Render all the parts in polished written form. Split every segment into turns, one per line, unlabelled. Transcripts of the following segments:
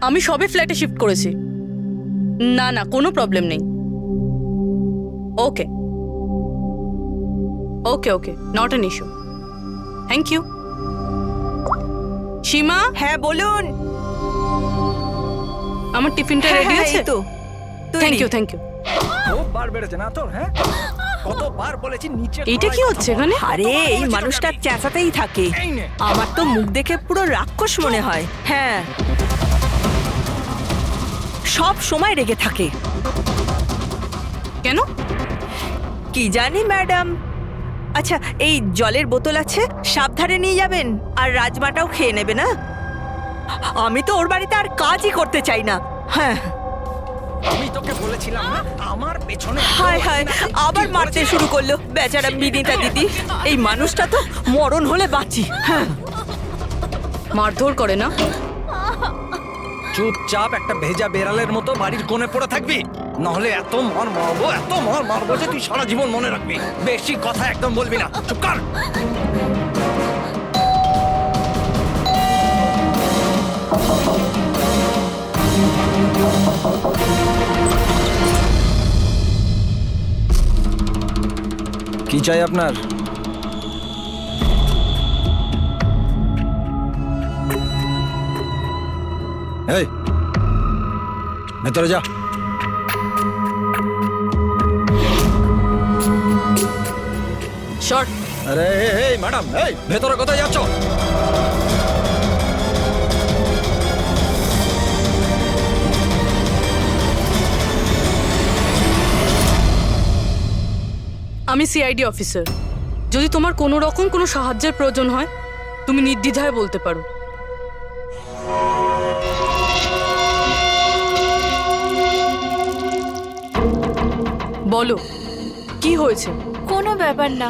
আমি সবে ফ্ল্যাটে শিফট করেছি। না না, কোনো প্রবলেম নেই। Okay okay okay, not an issue. Thank you. Seema,
হ্যাঁ বলুন।
আমার টিফিনটা রেডি আছে
তো
থ্যাংক ইউ থ্যাংক ইউ।
খুব বার বেড়েছে না তোর? হ্যাঁ, কতবার বলেছি নিচে।
এইটা কি হচ্ছে এখানে?
আরে এই মানুষটা চেঁচাতেই থাকে।
এই নে।
আমার তো মুখ দেখে পুরো রাক্ষস মনে হয়। হ্যাঁ, সব সময় রেগে থাকে।
কেন?
কি জানি ম্যাডাম। আচ্ছা, এই জলের বোতল আছে, সাবধানে নিয়ে যাবেন। আর রাজমাটাও খেয়ে নেবে না। আমি তো ওর বাড়িতে আর কাজই করতে চাই না। হ্যাঁ,
আমি তোকে বলেছিলাম না আমার পেছনে।
হায় হায়, আবার মারতে শুরু করলো বেচারা বিনীতা দিদি। এই মানুষটা তো মরণ হলে বাঁচি। হ্যাঁ,
মারধর করে না?
চুপচাপ একটা ভেজা বেড়ালের মতো বাড়ির কোণে পড়ে থাকবি, নাহলে এত মার মারবো যে তুই সারা জীবন মনে রাখবি। বেশি কথা একদম বলবি না, চুপ কর। কি চাই আপনার? এই ভেতরে যা।
শর্ট।
আরে এই ম্যাডাম, এই ভেতরে কোথায় যাচ্ছ?
আমি সিআইডি অফিসার। যদি তোমার কোনো রকম কোনো সাহায্যের প্রয়োজন হয়, তুমি নির্দ্বিধায় বলতে পারো। বলো, কি হয়েছে?
কোনো ব্যাপার না,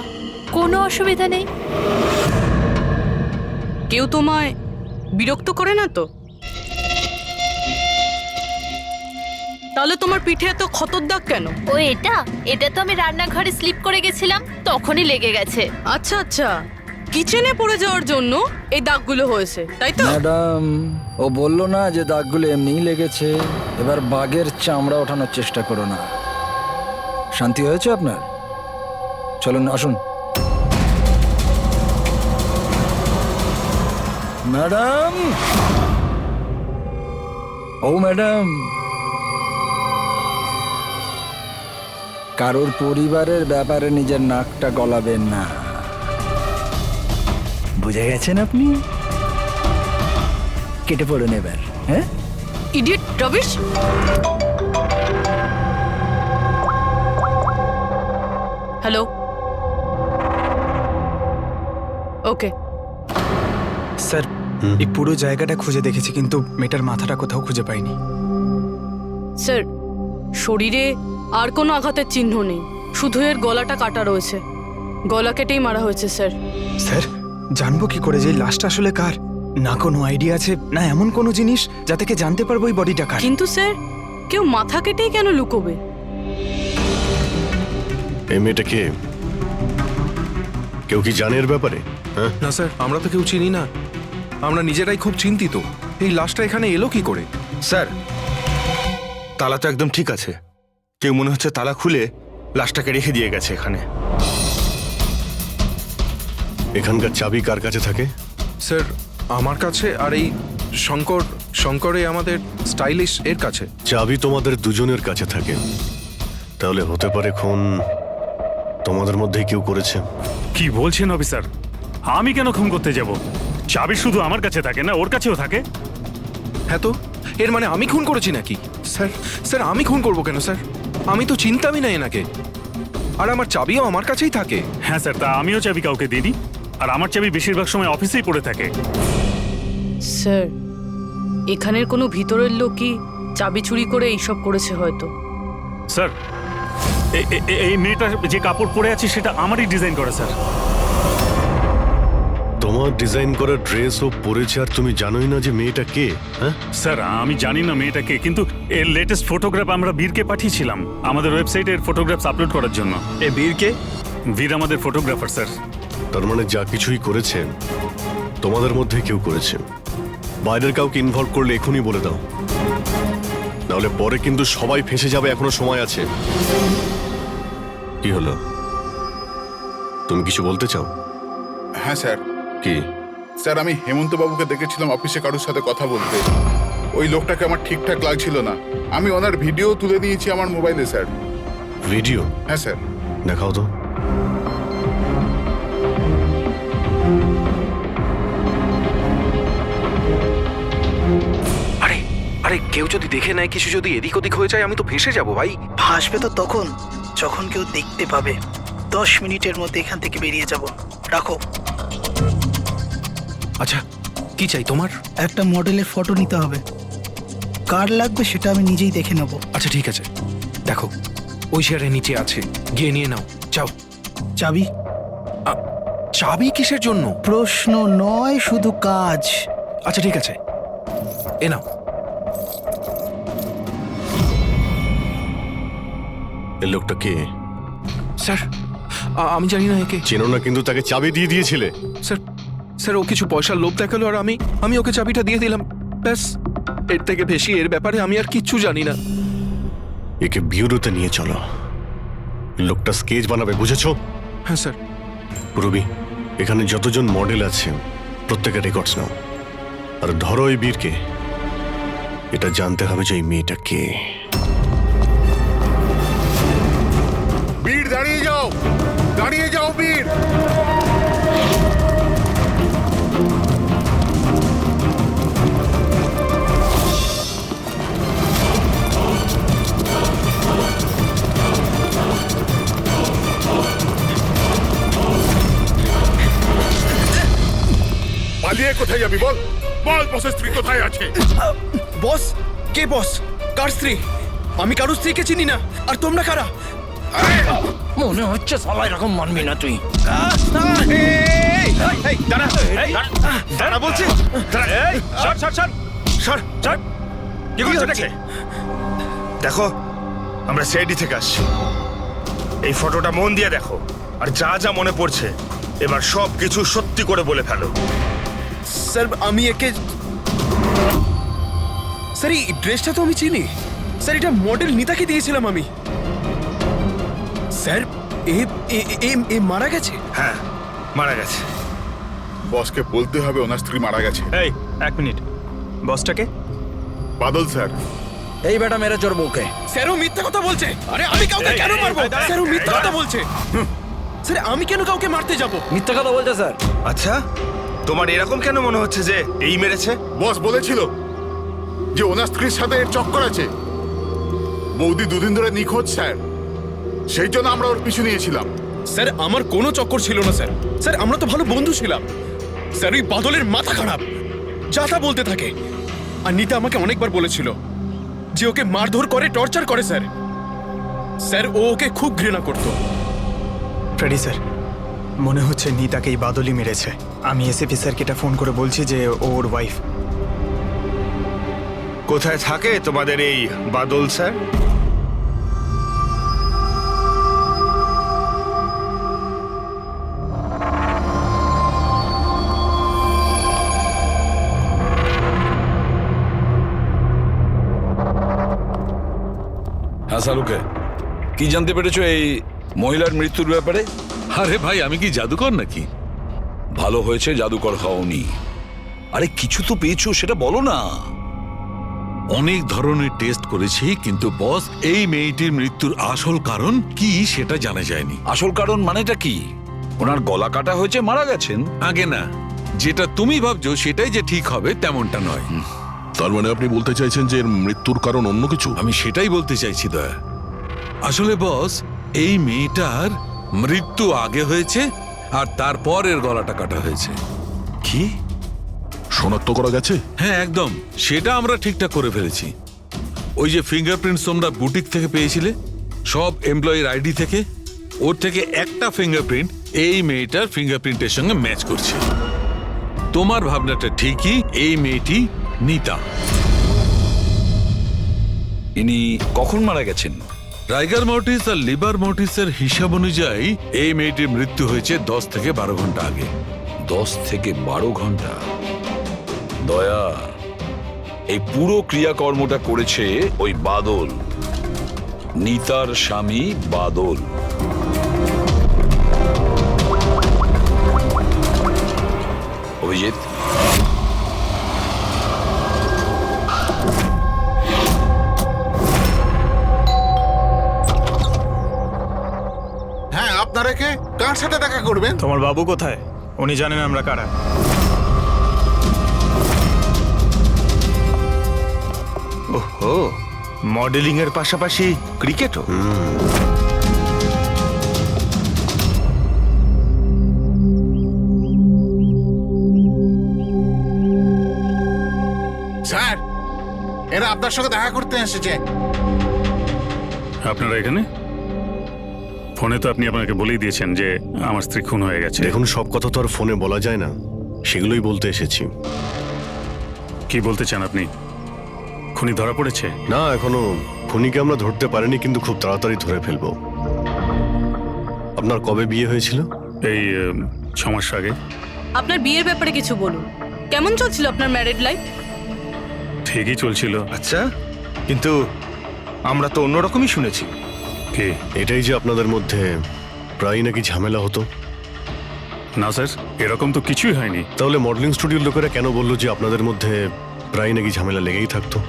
কোনো অসুবিধা নেই।
কেউ তোমায় বিরক্ত করে না তো? তাহলে তোমার পিঠে এত ক্ষতর দাগ কেন?
ও এটা তো আমি রান্নাঘরে স্লিপ করে গেছিলাম, তখনই লেগে গেছে।
আচ্ছা আচ্ছা, কিচেনে পড়ে যাওয়ার জন্য এই দাগগুলো হয়েছে, তাই তো?
ম্যাডাম, ও বললো না যে দাগগুলো এমনিই লেগেছে। এবার বাঘের চামড়া ওঠানোর চেষ্টা করো না। শান্তি হয়েছে আপনার? চলুন আসুন। ম্যাডাম, ও ম্যাডাম, কারোর পরিবারের ব্যাপারে নিজের নাকটা গলাবেন না, বুঝে গেছেন আপনি? কেটে পড়ুন এবার। হ্যাঁ,
ইডিয়েট রবিশ। হ্যালো, ওকে।
স্যার, এই পুরো জায়গাটা খুঁজে দেখেছি, কিন্তু মেয়েটার মাথাটা কোথাও খুঁজে পাইনি।
স্যার, শরীরে আর কোনো আঘাতের চিহ্ন নেই, শুধু এর গলাটা কাটা রয়েছে। গলা কেটেই মারা হয়েছে স্যার।
স্যার, জানবো কি করে যে এই লাশটা আসলে কার? না কোনো আইডিয়া আছে, না এমন কোনো জিনিস যা থেকে জানতে পারবো এই বডিটা কার।
কিন্তু স্যার, কেউ মাথা কেটেই কেন লুকোবে?
এই মেয়েটা কে? কেউ কি জানে এর ব্যাপারে? হ্যাঁ,
না স্যার, আমরা তো কেউ চিনি না। আমরা নিজেরাই খুব চিন্তিত। এই লাশটা এখানে এলো কি করে?
স্যার, তালা তো একদম ঠিক আছে। কেউ মনে হচ্ছে তালা খুলে লাশটাকে রেখে দিয়ে গেছে এখানে। এখানকার চাবি কার কাছে থাকে?
স্যার, আমার কাছে, আর এই শঙ্করে আমাদের স্টাইলিশ এর কাছে।
চাবি তোমাদের দুজনের কাছে থাকে, তাহলে হতে পারে খুন তোমাদের মধ্যেই কেউ করেছে।
কি বলছেন অফিসার? আমি কেন খুন করতে যাব? চাবি শুধু আমার কাছে থাকে না, ওর কাছেও থাকে।
হ্যাঁ তো, এর মানে আমি খুন করেছি নাকি? স্যার স্যার, আমি খুন করবো কেন স্যার? আমি তো চিনতামই না এনাকে। আর আমার চাবিও আমার কাছেই থাকে।
হ্যাঁ স্যার, তা আমিও চাবি কাউকে দিইনি। আর আমার চাবি বেশিরভাগ সময় অফিসেই পড়ে থাকে।
স্যার, এখানের কোনো ভিতরের লোকই চাবি চুরি করে এইসব করেছে হয়তো।
স্যার, এই মেয়েটা যে কাপড় পরে আছে সেটা আমারই ডিজাইন করা স্যার।
তোমার ডিজাইন করা ড্রেসও পরেছে, আর তুমি জানোই না যে মেয়েটা কে? হ্যাঁ
স্যার, আমি জানি না মেয়েটা কে, কিন্তু এর লেটেস্ট ফটোগ্রাফ আমরা বীরকে পাঠিয়েছিলাম আমাদের ওয়েবসাইটে এর ফটোগ্রাফস আপলোড করার জন্য।
এ বীরকে?
বীর আমাদের ফটোগ্রাফার স্যার।
তার মানে যা কিছুই করেছেন তোমাদের মধ্যে কেউ করেছে। বাইরের কাউকে ইনভলভ করলে এখনই বলে দাও।
নাহলে পরে কিন্তু সবাই ফেঁসে যাবে, এখনো সময় আছে। কি হলো, তুমি কিছু বলতে চাও?
হ্যাঁ স্যার।
কি?
স্যার, আমি হেমন্ত বাবুকে দেখেছিলাম অফিসে কারোর সাথে কথা বলতে। ওই লোকটাকে আমার ঠিকঠাক লাগছিল না। আমি ওনার ভিডিও তুলে নিয়েছি আমার মোবাইলে স্যার।
ভিডিও?
হ্যাঁ স্যার।
দেখাও তো।
আরে আরে, কেউ যদি দেখে নেয়, কিছু যদি এদিক ওদিক হয়ে যায়, আমি তো ফেঁসে যাবো ভাই।
ভাসবে তো তখন যখন কেউ দেখতে পাবে। 10 মিনিটের মধ্যে এখান থেকে বেরিয়ে যাব। রাখো।
আচ্ছা, কি চাই তোমার?
একটা মডেলের ফটো নিতে হবে। কার লাগবে সেটা আমি নিজেই দেখে নেব।
আচ্ছা ঠিক আছে, দেখো ওই চেয়ারের নিচে আছে, গিয়ে নিয়ে নাও। যাও।
চাবি?
চাবি কিসের জন্য?
প্রশ্ন নয়, শুধু কাজ।
আচ্ছা ঠিক আছে, এ নাও।
এই লোকটা কে?
স্যার, আমি জানি না একে।
চেনো না, কিন্তু তাকে চাবি দিয়ে দিয়েছিলে।
স্যার স্যার, ও কিছু পয়সার লোভ দেখালো আর আমি ওকে চাবিটা দিয়ে দিলাম, ব্যাস। এর থেকে বেশি এর ব্যাপারে আমি আর কিচ্ছু জানি না।
একে বিউরোতে নিয়ে চলো, লোকটা স্কেচ বানাবে, বুঝেছো?
হ্যাঁ স্যার।
রবি, এখানে যতজন মডেল আছে প্রত্যেকের রেকর্ডস নাও, আর ধরো এই বীরকে। এটা জানতে হবে যে এই মেয়েটা কে।
বীর, দাঁড়িয়ে যাও, দাঁড়িয়ে যাও বীর। পালিয়ে কোথায় যাবি বল? বল, বসের স্ত্রী কোথায় আছে?
বস? কে বস? কার স্ত্রী? আমি কারোর স্ত্রীকে চিনি না। আর তোমরা কারা?
মনে হচ্ছে সবাই এরকম মানবি না তুই।
দাঁড়া বলছি। কি করছো এটাকে? দেখো, আমরা সিআইডি থেকে আসছি। এই ফটোটা মন দিয়ে দেখো, আর যা যা মনে পড়ছে এবার সব কিছু সত্যি করে বলে ফেলো।
স্যার, আমি একে... স্যার, এই ড্রেসটা তো আমি চিনি। স্যার, এটা মডেল নিতাকে দিয়েছিলাম আমি। স্যার, এ মারা গেছে?
হ্যাঁ, মারা গেছে।
বসকে বলতে হবে ওনার স্ত্রী মারা গেছে।
এই, 1 মিনিট। বসটাকে?
বাদল স্যার।
এই বেটা মেরে চোর বউকে।
স্যার, ও মিথ্যা কথা বলছে। আরে আমি কাউকে কেন মারবো? স্যার, ও মিথ্যা কথা বলছে। স্যার, আমি কেন কাউকে মারতে যাব?
মিথ্যা কথা বলছে স্যার।
আচ্ছা, তোমার এরকম কেন মনে হচ্ছে যে এই মেরেছে?
বস বলেছিল যে ওনার স্ত্রীর সাথে এর চক্কর আছে। বৌদি 2 দিন ধরে নিখোঁজ স্যার, সেই জন্য আমরা ওর পিছু নিয়েছিলাম।
স্যার, আমার কোনো চক্কর ছিল না স্যার। স্যার, আমরা তো ভালো বন্ধু ছিলাম। স্যার, ওই বাদলের মাথা খারাপ, যা তা বলতে থাকে। আর নিতা আমাকে অনেকবার বলেছিল যে ওকে মারধর করে, টর্চার করে। স্যার স্যার ও ওকে খুব ঘৃণা করতো।
ফ্রেডি স্যার, মনে হচ্ছে নিতাকে এই বাদলই মেরেছে। আমি এসএপি স্যারকে এটা ফোন করে বলছি যে ওর ওয়াইফ।
কোথায় থাকে তোমাদের এই বাদল স্যার?
হ্যাঁ সালুকে, কি জানতে পেরেছো এই মহিলার মৃত্যুর ব্যাপারে? আরে ভাই, আমি কি জাদুকর নাকি? ভালো হয়েছে জাদুকর হওনি। আরে কিছু তো পেয়েছো, সেটা বলো না। অনেক ধরনের টেস্ট করেছি, কিন্তু বস, এই মেয়েটির মৃত্যুর আসল কারণ কি সেটা জানা যায়নি। আসল কারণ মানেটা কি? ওনার গলা কাটা হয়েছে, মারা গেছেন। আগে না, যেটা তুমি ভাবছো সেটাই যে ঠিক হবে তেমনটা নয়।
তার মানে আপনি বলতে চাইছেন যে এর মৃত্যুর কারণ অন্য কিছু?
আমি সেটাই বলতে চাইছি দয়া। আসলে বস, এই মেয়েটার মৃত্যু আগে হয়েছে আর তারপর এর গলাটা কাটা হয়েছে।
কি শনাক্ত করা গেছে?
হ্যাঁ একদম, সেটা আমরা ঠিকঠাক করে ফেলেছি। ওই যে ফিঙ্গারপ্রিন্টস তোমরা বুটিক থেকে পেয়েছিলে, সব এমপ্লয়ির আইডি থেকে, ওর থেকে একটা ফিঙ্গারপ্রিন্ট এই মেয়েটার ফিঙ্গারপ্রিন্টের সঙ্গে ম্যাচ করছে। তোমার ভাবনাটা ঠিকই, এই মেয়েটি নিতা।
ইনি কখন মারা গেছেন?
রাইগার মর্টিস আর লিভার মর্টিসের হিসাব অনুযায়ী এই মেয়েটির মৃত্যু হয়েছে 10 থেকে 12 ঘন্টা আগে।
10 থেকে 12 ঘন্টা? দয়া,
এই পুরো ক্রিয়াকর্মটা করেছে ওই বাদল, নিতার স্বামী বাদল। অভিজিৎ,
হ্যাঁ, আপনারা কে? কার সাথে দেখা করবেন?
তোমার বাবু কোথায়? উনি জানেন আমরা কারা।
ওহো, মডেলিং এর পাশাপাশি ক্রিকেটও।
স্যার, এরা আপনার সঙ্গে দেখা করতে এসেছে।
আপনারা এখানে? ফোনে তো আপনি আপনাকে বলেই দিয়েছেন যে আমার স্ত্রী খুন হয়ে গেছে।
দেখুন, সব কথা তো আর ফোনে বলা যায় না, সেগুলোই বলতে এসেছি।
কি বলতে চান আপনি? খুনি ধরা পড়েছে?
না, এখনো খুনিকে আমরা ধরতে পারিনি, কিন্তু খুব তাড়াতাড়ি ধরে ফেলবো। আপনার কবে বিয়ে হয়েছিল?
এই 6 মাস আগে।
আপনার বিয়ের ব্যাপারে কিছু বলুন। কেমন চলছিল আপনার ম্যারেড লাইফ?
ঠিকই চলছিল।
আচ্ছা, কিন্তু আমরা তো অন্যরকমই শুনেছি।
কি?
এটাই যে আপনাদের মধ্যে প্রায় নাকি ঝামেলা হতো।
না স্যার, এরকম তো কিছুই হয়নি।
তাহলে মডেলিং স্টুডিওর লোকেরা কেন বললো যে আপনাদের মধ্যে প্রায় নাকি ঝামেলা লেগেই থাকতো?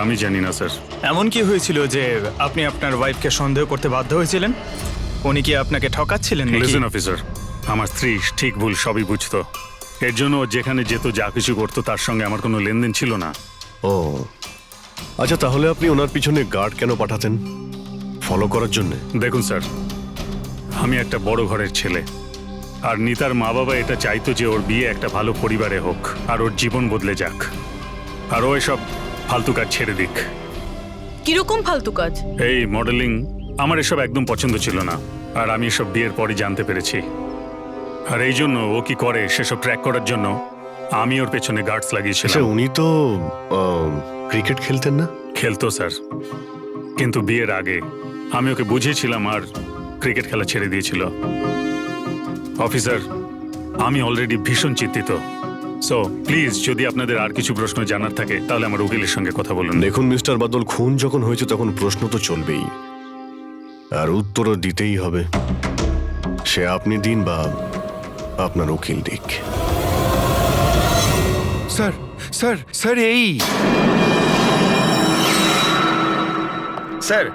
আমি জানি না স্যার।
এমন কি হয়েছিল যে আপনি আপনার ওয়াইফকে সন্দেহ করতে বাধ্য হয়েছিলেন? উনি কি আপনাকে ঠকাচ্ছিলেন নাকি?
লিসেন অফিসার, আমার স্ত্রী ঠিক ভুল সবই বুঝতো। এর জন্য ও যেখানে যেত, যা কিছু করতো, তার সঙ্গে আমার কোনো লেনদেন ছিল না।
ও আচ্ছা, তাহলে আপনি ওনার পিছনে গার্ড কেন পাঠাতেন? ফলো করার জন্য?
দেখুন স্যার, আমি একটা বড় ঘরের ছেলে, আর নিতার মা বাবা এটা চাইতো যে ওর বিয়ে একটা ভালো পরিবারে হোক আর ওর জীবন বদলে যাক, আর ও এসব ফালতু কাজ ছেড়ে দিক।
কিরকম ফালতু কাজ?
এই মডেলিং, আমার এসব একদম পছন্দ ছিল না, আর আমি এসব বিয়ের পরই জানতে পেরেছি। আর এই জন্য ও কি করে সেসব ট্র্যাক করার জন্য আমি ওর পেছনে গার্ডস লাগিয়েছিলাম।
উনি তো ক্রিকেট খেলতেন না?
খেলতো স্যার, কিন্তু বিয়ের আগে আমি ওকে বুঝিয়েছিলাম আর ক্রিকেট খেলা ছেড়ে দিয়েছিল। অফিসার, আমি অলরেডি ভীষণ চিন্তিত। সো প্লিজ, যদি আপনাদের আর কিছু প্রশ্ন জানার থাকে তাহলে আমার উকিলের সঙ্গে কথা বলুন।
দেখুন মিস্টার বাদল, খুন যখন হয়েছে তখন প্রশ্ন তো চলবেই, আর উত্তরও দিতেই হবে। সে আপনি দিন বা আপনার উকিল দিক।
স্যার স্যার স্যার এই
স্যার,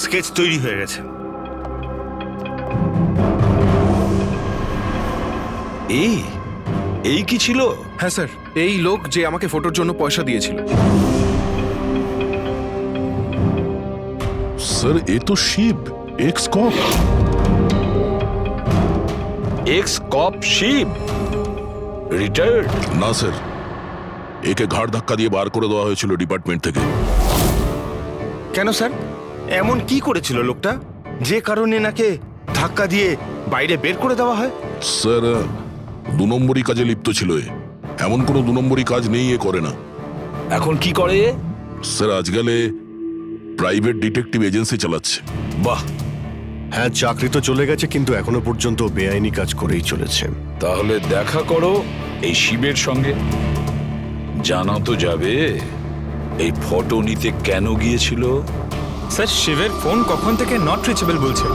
স্কেচ তৈরি হয়ে গেছে।
এই কি ছিল?
হ্যাঁ স্যার, এই লোক যে আমাকে ফটোর জন্য পয়সা দিয়েছিল।
স্যার, এ তো শিব, এক্স কপ।
এক্স কপ শিব রিটায়ার্ড?
না স্যার, একে ঘাড় ধাক্কা দিয়ে বার করে দেওয়া হয়েছিল ডিপার্টমেন্ট থেকে।
কেন স্যার, এমন কি করেছিল লোকটা যে কারণে নাকে ধাক্কা দিয়ে বাইরে বের করে দেওয়া হয়?
স্যার, 2 নম্বরই কাজে লিপ্ত ছিল এ। এমন কোনো 2 নম্বরই কাজ নেই এ করে না।
এখন কি করে?
স্যার, আজকালে প্রাইভেট ডিটেকটিভ এজেন্সি চালাচ্ছে।
বাহ!
হ্যাঁ, চাকরি তো চলে গেছে, কিন্তু এখনো পর্যন্ত বেআইনি কাজ করেই চলেছে।
তাহলে দেখা করো এই শিবের সঙ্গে, জানা তো যাবে এই ফটো নিতে কেন গিয়েছিল।
স্যার, শিবের ফোন কখন থেকে নট রিচেবল বলছে।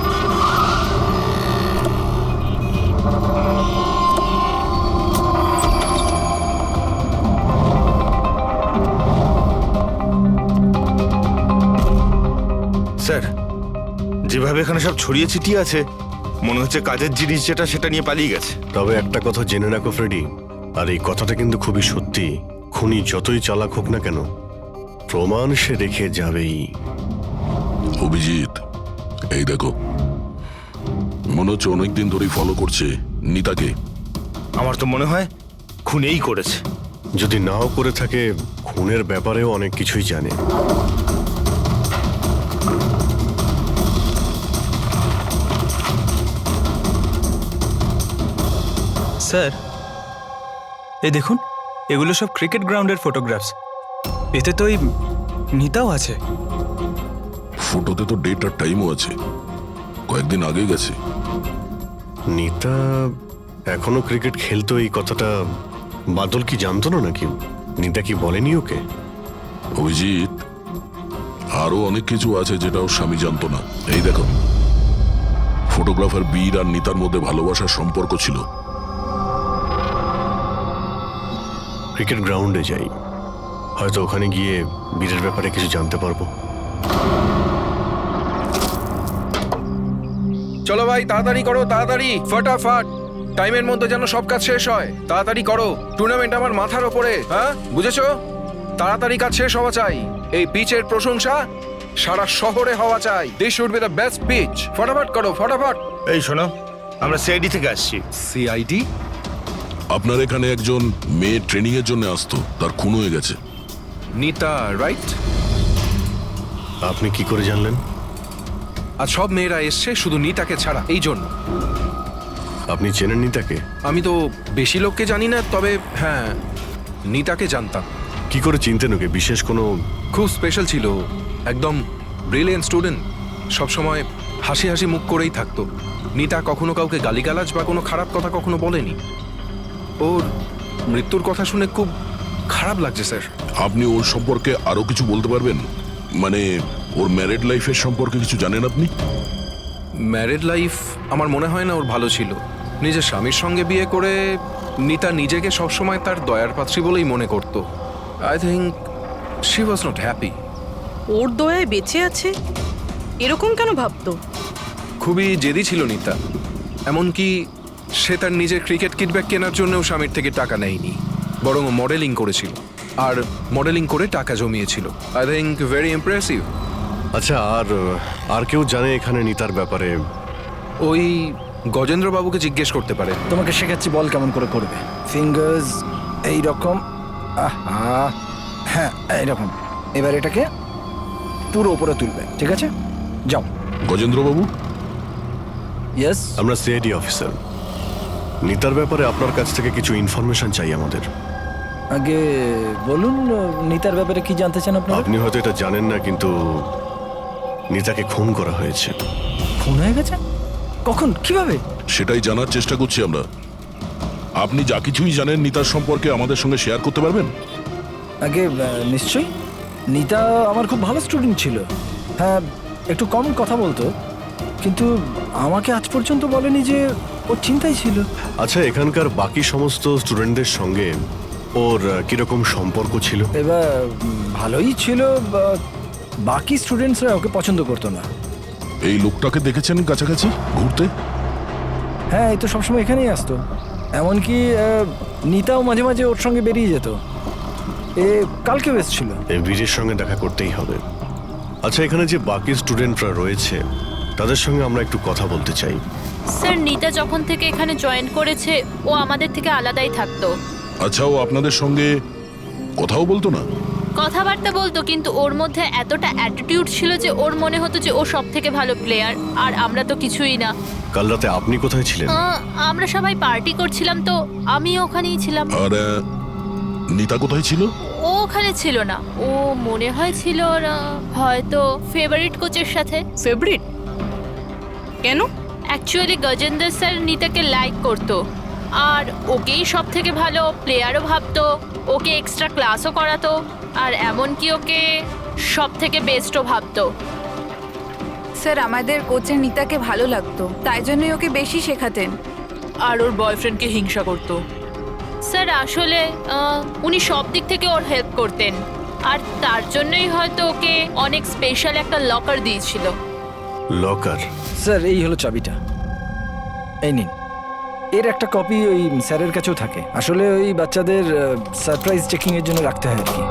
স্যার, যেভাবে এখানে সব ছড়িয়ে ছিটিয়ে আছে, মনে হচ্ছে কাজের জিনিস যেটা সেটা নিয়ে পালিয়ে গেছে।
তবে একটা কথা জেনে রাখো ফ্রেডি, আর এই কথাটা কিন্তু খুবই সত্যি, খুনি যতই চালাক হোক না কেন, প্রমাণ সে রেখে যাবেই।
অভিজিৎ, এই দেখো, মনে হচ্ছে অনেকদিন ধরেই ফলো করছে নিতাকে।
আমার তো মনে হয় খুনেই করেছে।
যদি নাও করে থাকে, খুনের ব্যাপারেও অনেক কিছুই জানে।
স্যার, এই দেখুন, এগুলো সব ক্রিকেট গ্রাউন্ডের ফটোগ্রাফস। এতে তো এই নিতাও আছে।
ফটোতে তো ডেট আর টাইমও আছে, কয়েকদিন আগে গেছে।
নিতা এখনো ক্রিকেট খেলতো, এই কথাটা বাদল কি জানতো না নাকি? নিতা কি বলেনি ওকে?
অভিজিৎ, আরো অনেক কিছু আছে যেটা ওর স্বামী জানতো না। এই দেখো, ফটোগ্রাফার বীর আর নিতার মধ্যে ভালোবাসার সম্পর্ক ছিল।
ক্রিকেট গ্রাউন্ডে যাই, হয়তো ওখানে গিয়ে বীরের ব্যাপারে কিছু জানতে পারবো।
চলো ভাই, তাড়াতাড়ি করো, তাড়াতাড়ি, ফটাফট। টাইমের মধ্যে যেন সব কাজ শেষ হয়। তাড়াতাড়ি করো, টুর্নামেন্ট আমার মাথার ওপরে, হ্যাঁ বুঝেছো? তাড়াতাড়ি কাজ শেষ হওয়া চাই। এই পিচের প্রশংসা সারা শহরে হওয়া চাই। This should be the best pitch. ফটাফট করো, ফটাফট।
এই শোনো, আমরা সিআইডি থেকে আসছি।
সিআইডি?
আপনার এখানে একজন মেয়ে ট্রেনিং এর জন্য আসতো, তার খুন হয়ে গেছে।
নিতা, রাইট?
আপনি কি করে জানলেন?
আর সব মেয়েরা এসছে শুধু নিতাকে ছাড়া, এই জন্য।
আপনি চেনেন নিতাকে?
আমি তো বেশি লোককে জানি না, তবে হ্যাঁ, নিতাকে জানতাম।
কি করে চিনতেন ওকে? বিশেষ কোনো?
খুব স্পেশাল ছিল, একদম ব্রিলিয়েন্ট স্টুডেন্ট, সবসময় হাসি হাসি মুখ করেই থাকতো। নিতা কখনো কাউকে গালিগালাজ বা কোনো খারাপ কথা কখনো বলেনি। ওর মৃত্যুর কথা শুনে খুব খারাপ লাগছে স্যার।
আপনি ওর সম্পর্কে আরো কিছু বলতে পারবেন? মানে ওর ম্যারিড লাইফের সম্পর্কে কিছু জানেন আপনি?
ম্যারিড লাইফ আমার মনে হয় না ওর ভালো ছিল। নিজের স্বামীর সঙ্গে বিয়ে করে নিতা নিজেকে সবসময় তার দয়ার পাত্রী বলেই মনে করত। I think she was not happy.
ওর দয়ায় বেঁচে আছে এরকম কেন ভাবতো?
খুবই জেদি ছিল নিতা, এমনকি সে তার নিজের ক্রিকেট কিট ব্যাগ কেনার জন্যও স্বামীর থেকে টাকা নেয়নি, বরং মডেলিং করেছিল আর মডেলিং করে টাকা জমিয়েছিল। I think very impressive.
আচ্ছা, আর কেউ জানে এখানে নিতার ব্যাপারে?
ওই গজেন্দ্র বাবুকে জিজ্ঞেস করতে পারে।
তোমাকে শেখাচ্ছি বল কেমন করে করবে। ফিঙ্গার্স এই রকম, হ্যাঁ এইরকম। এবার এটাকে পুরো উপরে তুলবে, ঠিক আছে? যাও।
গজেন্দ্র বাবু?
ইয়েস?
আমরা সিআইডি অফিসার। নিতার ব্যাপারে আপনার কাছ থেকে কিছু ইনফরমেশন চাই আমাদের।
আগে বলুন, নিতার ব্যাপারে কি জানতে চান আপনারা?
আপনি হয়তো এটা জানেন না, কিন্তু নিতাকে খুন করা হয়েছে।
খুন হয়ে গেছে? কখন, কিভাবে?
সেটাই জানার চেষ্টা করছি আমরা। আপনি যা কিছুই জানেন নিতার সম্পর্কে আমাদের সঙ্গে শেয়ার করতে পারবেন?
আগে নিশ্চয়ই। নিতা আমার খুব ভালো স্টুডেন্ট ছিল। হ্যাঁ, একটু কম কথা বলতো, কিন্তু আমাকে আজ পর্যন্ত বলেনি যে ও চিন্তায় ছিল।
আচ্ছা, এখানকার বাকি সমস্ত স্টুডেন্টদের সঙ্গে ওর কিরকম সম্পর্ক ছিল?
এবার ভালোই ছিল, বাকি স্টুডেন্টসরা ওকে পছন্দ করতো না।
এই লোকটাকে দেখেছেন কাছাকাছি ঘুরতে?
হ্যাঁ, এই তো সবসময় এখানেই আসতো। এমনকি নিতাও মাঝে মাঝে ওর সঙ্গে বেরিয়ে যেত। কালকেও এসেছিল।
এই বীরের সঙ্গে দেখা করতেই হবে। আচ্ছা, এখানে যে বাকি স্টুডেন্টরা রয়েছে তাদের সঙ্গে আমরা একটু কথা বলতে চাই।
স্যার, নিতা যখন থেকে এখানে জয়েন করেছে ও আমাদের থেকে আলাদাই থাকতো।
আচ্ছা, ও আপনাদের সঙ্গে কথাও বলতো না?
কথাবার্তা বলতো, কিন্তু ওর মধ্যে এতটা অ্যাটিটিউড ছিল যে ওর মনে হতো যে ও সব থেকে ভালো প্লেয়ার, আর আমরা তো কিছুই না।
কাল রাতে আপনি কোথায় ছিলেন?
আমরা সবাই পার্টি করছিলাম, তো আমি ওখানেই ছিলাম।
আর নিতা কোথায় ছিল?
ও ওখানে ছিল না, ও মনে হয় ছিল হয়তো ফেভারিট কোচের সাথে।
ফেভারিট? কেন?
অ্যাকচুয়ালি গজেন্দ্র স্যার নিতাকে লাইক করতো, আর ওকেই সব থেকে ভালো প্লেয়ারও ভাবতো, ওকে এক্সট্রা ক্লাসও করাতো, আর এমনকি ওকে সব থেকে বেস্টও ভাবতো।
স্যার, আমাদের কোচের নিতাকে ভালো লাগতো, তাই জন্যই ওকে বেশি শেখাতেন।
আর ওর বয়ফ্রেন্ডকে হিংসা করতো।
স্যার, আসলে উনি সব দিক থেকে ওর হেল্প করতেন, আর তার জন্যই হয়তো ওকে অনেক স্পেশাল একটা লকার দিয়েছিল।
লকার?
স্যার, এই হলো চাবিটা, এই নিন। এর একটা কপি ওই স্যারের কাছেও থাকে। আসলে ওই বাচ্চাদের সারপ্রাইজ চেকিং এর জন্য রাখতে হয় আর কি।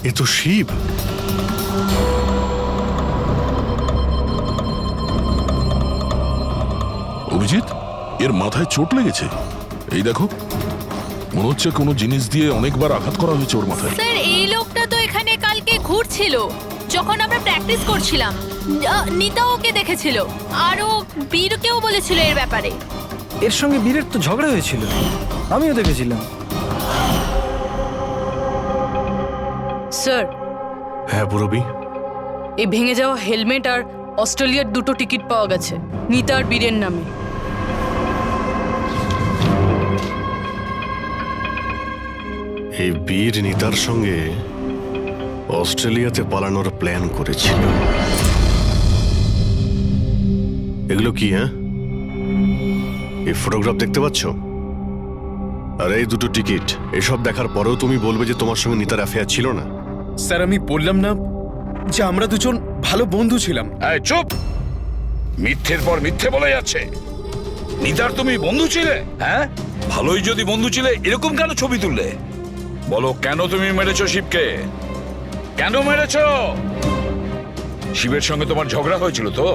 এ তো শিব।
অভিজিৎ, এর মাথায় চোট লেগেছে। এই দেখো, মনে হচ্ছে কোনো জিনিস দিয়ে অনেকবার আঘাত করা হয়েছে ওর মাথায়।
স্যার, এই লোকটা তো এখানে কালকে ঘুরছিল যখন আমরা প্র্যাকটিস করছিলাম। নিতা ওকে দেখেছিল, আরও বীরকেও বলেছিল এর ব্যাপারে।
এর সঙ্গে বীরের তো ঝগড়া হয়েছিল, আমিও দেখেছিলাম।
স্যার।
হ্যাঁ পুরবি?
এই ভেঙে যাওয়া হেলমেট আর অস্ট্রেলিয়ার 2টো টিকিট পাওয়া গেছে নিতা আর বীরের নামে।
এই বীর নিতার সঙ্গে অস্ট্রেলিয়াতে পালানোর প্ল্যান করেছিল। এগুলো কি? হ্যাঁ, এই ফটোগ্রাফ দেখতে পাচ্ছ আর এই 2টো টিকিট, এসব দেখার পরেও তুমি বলবে যে তোমার সঙ্গে নিতার অ্যাফেয়ার ছিল না?
স্যার আমি বললাম না যে আমরা দুজন ভালো বন্ধু ছিলাম?
এই চুপ! মিথ্যের পর মিথ্যে বলে যাচ্ছে। নিতার তুমি বন্ধু ছিলে? হ্যাঁ, ভালোই যদি বন্ধু ছিলে এরকম কেন ছবি তুললে? বলো, কেন তুমি মেরেছো শিবকে? কেন মেরেছো? শিবের সঙ্গে তোমার ঝগড়া হয়েছিল তো?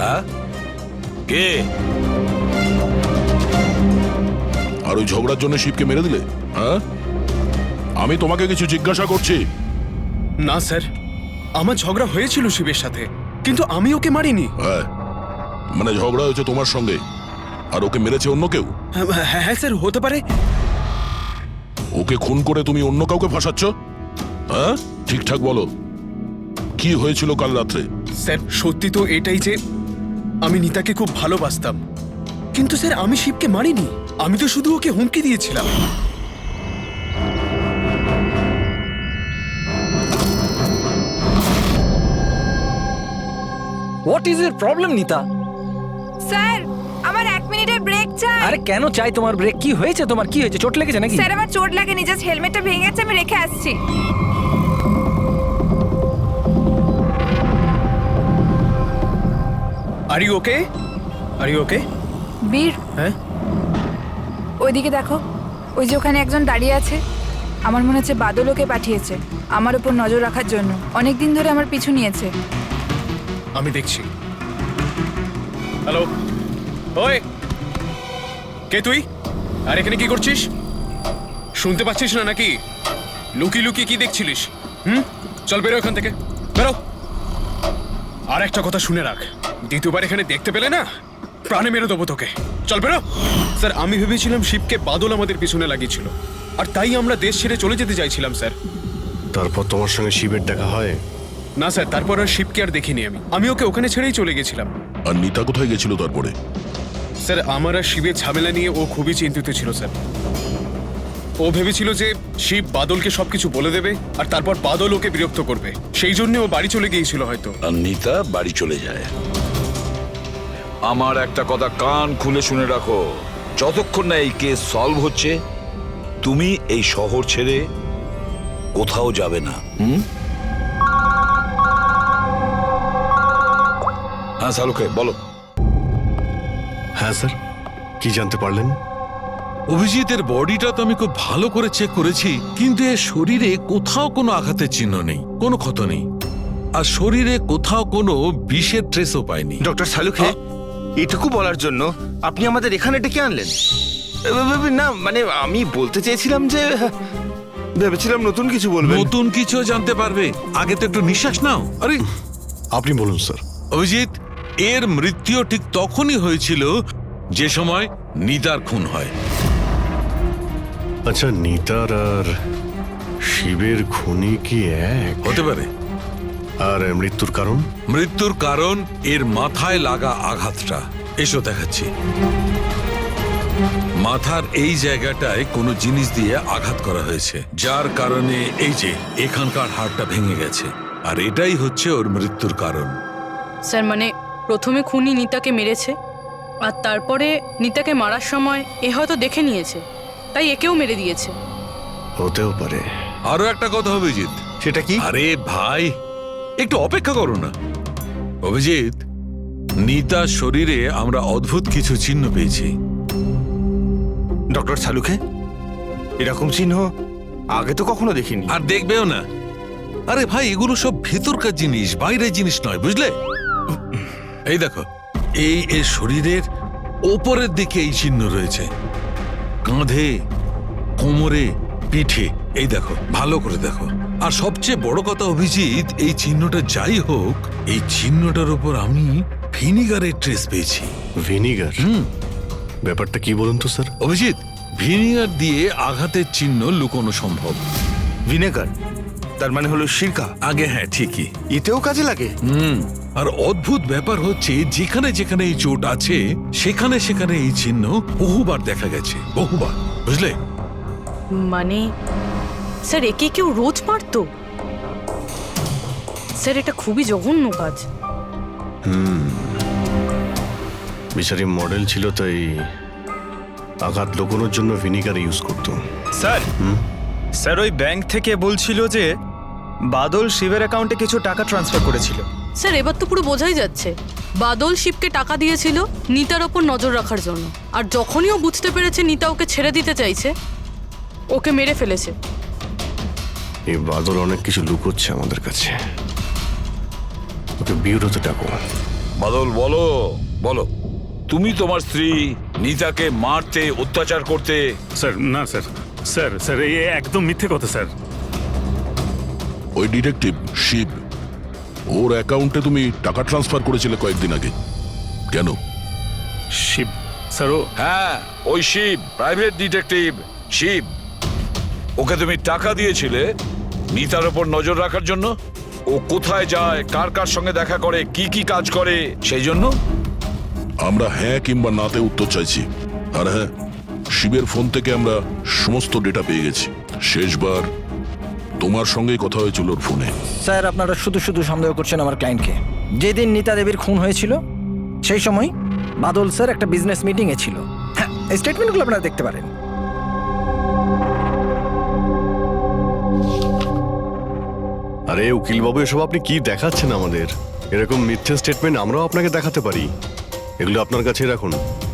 হ্যাঁ, কে?
আর ওই ঝগড়ার জন্য শিবকে মেরে দিলে? হ্যাঁ, আমি তোমাকে কিছু জিজ্ঞাসা করছি।
না স্যার, আমার ঝগড়া হয়েছিল শিবের সাথে, কিন্তু আমি ওকে মারিনি।
হ্যাঁ, মানে ঝগড়া হয়েছে তোমার সঙ্গে আর ওকে মেরেছে অন্য কেউ?
হ্যাঁ স্যার, হতে পারে।
ওকে খুন করে তুমি অন্য কাউকে ফাঁসাচ্ছ? হ্যাঁ, ঠিকঠাক বলো, কি হয়েছিল কাল রাত্রে?
স্যার সত্যি তো এটাই যে আমি নিতাকে খুব ভালোবাসতাম, কিন্তু স্যার আমি শিবকে মারিনি। আমি তো শুধু ওকে হুমকি দিয়েছিলাম।
হোয়াট ইজ এর প্রবলেম নিতা?
স্যার আমার 1 মিনিটের ব্রেক চাই।
আরে কেন চাই তোমার ব্রেক? কি হয়েছে তোমার? কি হয়েছে? চোট লেগেছে নাকি?
স্যার আমার চোট লাগেনি, জাস্ট হেলমেটটা ভেঙে গেছে, আমি রেখে আসছি।
Are you okay? Are you okay?
Bir,
হ্যাঁ,
ওইদিকে দেখো, ওই যে ওখানে একজন দাঁড়িয়ে আছে। আমার মনে হচ্ছে বাদল ওকে পাঠিয়েছে আমার উপর নজর রাখার জন্য। অনেক দিন ধরে আমার পিছু নিয়েছে।
আমি দেখছি। হ্যালো, ওই কে তুই? আর এখানে কি করছিস? শুনতে পাচ্ছিস না নাকি? লুকিয়ে লুকিয়ে কি দেখছিলিস? চল বেরো এখান থেকে, বেরো। আর একটা কথা শুনে রাখ, দ্বিতীয়বার এখানে দেখতে পেলে না প্রাণে মেরে দেবো তোকে। চল বেরো। স্যার আমি ভেবেছিলাম শিবকে বাদল আমাদের পিছনে লাগিয়েছিল, আর তাই আমরা দেশ ছেড়ে চলে যেতে চাইছিলাম স্যার।
তারপর তোমার সঙ্গে শিবের দেখা হয়?
না স্যার, তারপর আর শিবকে আর দেখিনি আমি ওকে ওখানে ছেড়েই চলে গেছিলাম।
আর নিতা কোথায় গেছিল তারপরে?
স্যার আমার আর শিবের ঝামেলা নিয়ে ও খুবই চিন্তিত ছিল স্যার। ও ভেবেছিল যে শিব বাদলকে সবকিছু বলে দেবে আর তারপর বাদল ওকে বিরক্ত করবে, সেই জন্য ও বাড়ি চলে গিয়েছিল হয়তো।
আর নিতা বাড়ি চলে যায়। আমার একটা কথা কান খুলে শুনে রাখো, যতক্ষণ না এই কেস সলভ হচ্ছে তুমি এই শহর ছেড়ে কোথাও যাবে না। হ্যাঁ শালুকে বলো।
হ্যাঁ স্যার, কি জানতে পারলেন?
অভিজিতের বডিটা তো আমি খুব ভালো করে চেক করেছি, কিন্তু এর শরীরে কোথাও কোনো আঘাতের চিহ্ন নেই, কোনো ক্ষত নেই, আর শরীরে কোথাও কোনো বিষের ট্রেসও পাইনি।
ডক্টর শালুকে, এটুকু বলার জন্য আপনি আমাদের এখানে ডেকে আনলেন? না মানে আমি বলতে চেয়েছিলাম যে ভেবেছিলাম নতুন কিছু বলবেন।
নতুন কিছু জানতে পারবে, আগে তো একটু নিঃশ্বাস নাও। আরে
আপনি বলুন স্যার।
অভিজিৎ, এর মৃত্যু ঠিক তখনই হয়েছিল যে সময় নিতার খুন হয়।
আচ্ছা, নিতার আর শিবের খুনি কি এক
হতে পারে?
আর মৃত্যুর কারণ?
মৃত্যুর কারণ এর মাথায় লাগা আঘাতটা। এসো দেখাচ্ছি। মাথার এই জায়গাটায় কোনো জিনিস দিয়ে আঘাত করা হয়েছে, যার কারণে এই যে এখানকার হাড়টা ভেঙে গেছে, আর এটাই হচ্ছে ওর মৃত্যুর কারণ।
স্যার মানে প্রথমে খুনি নিতাকে মেরেছে, আর তারপরে নিতাকে মারার সময় এ হয়তো দেখে নিয়েছে, তাই একেও মেরে দিয়েছে।
হতেও পারে।
আরো একটা কথা অভিজিৎ।
সেটা কি?
আরে ভাই একটু অপেক্ষা করো না। অভিজিৎ, নিতার শরীরে আমরা অদ্ভুত কিছু চিহ্ন পেয়েছি।
ডক্টর শালুকে, এরকম চিহ্ন আগে তো কখনো দেখিনি।
আর দেখবেও না। আরে ভাই, এগুলো সব ভেতরকার জিনিস, বাইরের জিনিস নয়, বুঝলে? এই দেখো, এই এর শরীরের ওপরের দিকে এই চিহ্ন রয়েছে, কাঁধে, কোমরে, পিঠে। এই দেখো, ভালো করে দেখো। আর সবচেয়ে বড় কথা অভিজিৎ, এই চিহ্নটা যাই হোক, এই চিহ্নটার উপর আমি ভিনিগারের ট্রেস পেয়েছি।
ভিনিগার? ব্যাপারটা কি বলুন তো স্যার।
অভিজিৎ, ভিনিগার দিয়ে আঘাতের চিহ্ন লুকোনো সম্ভব।
ভিনেগার? তার মানে হলো সিরকা।
আগে হ্যাঁ ঠিকই।
এতেও কাজে লাগে।
আর অদ্ভুত ব্যাপার হচ্ছে যেখানে যেখানে এই চোট আছে সেখানে সেখানে এই চিহ্ন বহুবার দেখা গেছে, বহুবার, বুঝলে?
মানে স্যার একে কেউ রোজ মারতো? স্যার এটা খুবই জঘন্য কাজ।
বিচারি মডেল ছিল তাই আঘাত লুকোনোর জন্য ভিনিগার ইউজ করতো।
স্যার স্যার ওই ব্যাংক থেকে বলছিল যে বাদল শিবের অ্যাকাউন্টে কিছু টাকা ট্রান্সফার করেছিল।
স্যার এবার তো পুরো বোঝাই যাচ্ছে বাদল শিবকে টাকা দিয়েছিল নিতার ওপর নজর রাখার জন্য, আর যখনই ও বুঝতে পেরেছে নিতা ওকে ছেড়ে দিতে চাইছে ওকে মেরে ফেলেছে।
এই বাদল অনেক কিছু লুকোচ্ছে আমাদের কাছে, ওকে বিউরোতে ডাকো।
বাদল বলো বলো, তুমি তোমার স্ত্রী নিতাকে মারতে, অত্যাচার করতে।
স্যার না স্যার, স্যার স্যার এই একদম মিথ্যে কথা স্যার।
ওই ডিটেকটিভ শিব, ওর অ্যাকাউন্টে তুমি টাকা ট্রান্সফার করেছিলে কয়েকদিন আগে, কেন?
শিব স্যার ও
হ্যাঁ ওই শিব, প্রাইভেট ডিটেকটিভ শিব। ওকে তুমি টাকা দিয়েছিলে নিতার ওপর নজর রাখার জন্য, ও কোথায় যায়, কার কার সঙ্গে দেখা করে, কি কি কাজ করে সেই জন্য।
আমরা হ্যাঁ কিংবা নাতে উত্তর চাইছি। আর হ্যাঁ, শিবের ফোন থেকে আমরা সমস্ত ডেটা পেয়ে গেছি। শেষবার তোমার সঙ্গেই কথা হয়েছিল ওর ফোনে।
স্যার আপনারা শুধু শুধু সন্দেহ করছেন আমার ক্লায়েন্টকে। যেদিন নিতা দেবীর খুন হয়েছিল সেই সময় বাদল স্যার একটা বিজনেস মিটিংয়ে ছিল। হ্যাঁ, এই স্টেটমেন্টগুলো আপনারা দেখতে পারেন।
আরে উকিলবাবু, এসব আপনি কি দেখাচ্ছেন আমাদের? এরকম মিথ্যে স্টেটমেন্ট আমরাও আপনাকে দেখাতে পারি, এগুলো আপনার কাছে রাখুন।